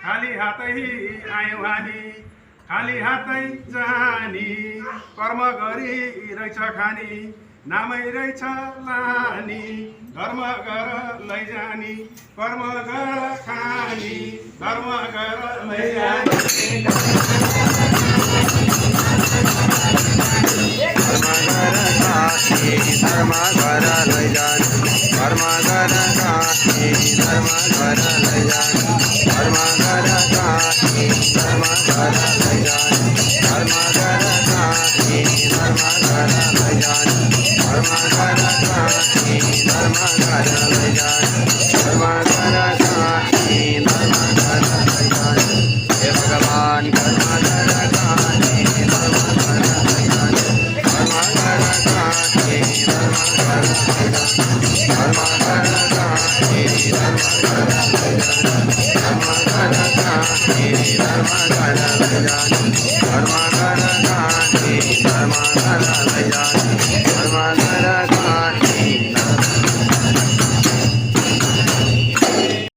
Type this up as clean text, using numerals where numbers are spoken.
खाली हातै आयो हामी खाली हातै जानी कर्म गरी रहेछ खानी नामै रहेछ लानी धर्म गर लैजानी कर्म गर खानी धर्म गर लैजानी धर्म गर लैजानी कर्म गर खानी धर्म गर लैजानी कर्म गर खानी धर्म गर लैजानी कर्म गर खानी धर्म गर लैजानी कर्म गर खानी धर्म गर लैजानी कर्म गर खानी धर्म गर लैजानी हे भगवान कर्म गर खानी धर्म गर लैजानी कर्म गर खानी धर्म गर लैजानी कर्म गर खानी धर्म गर लैजानी कर्म गर खानी धर्म गर लैजानी कर्म गर खानी धर्म गर लैजानी कर्म गर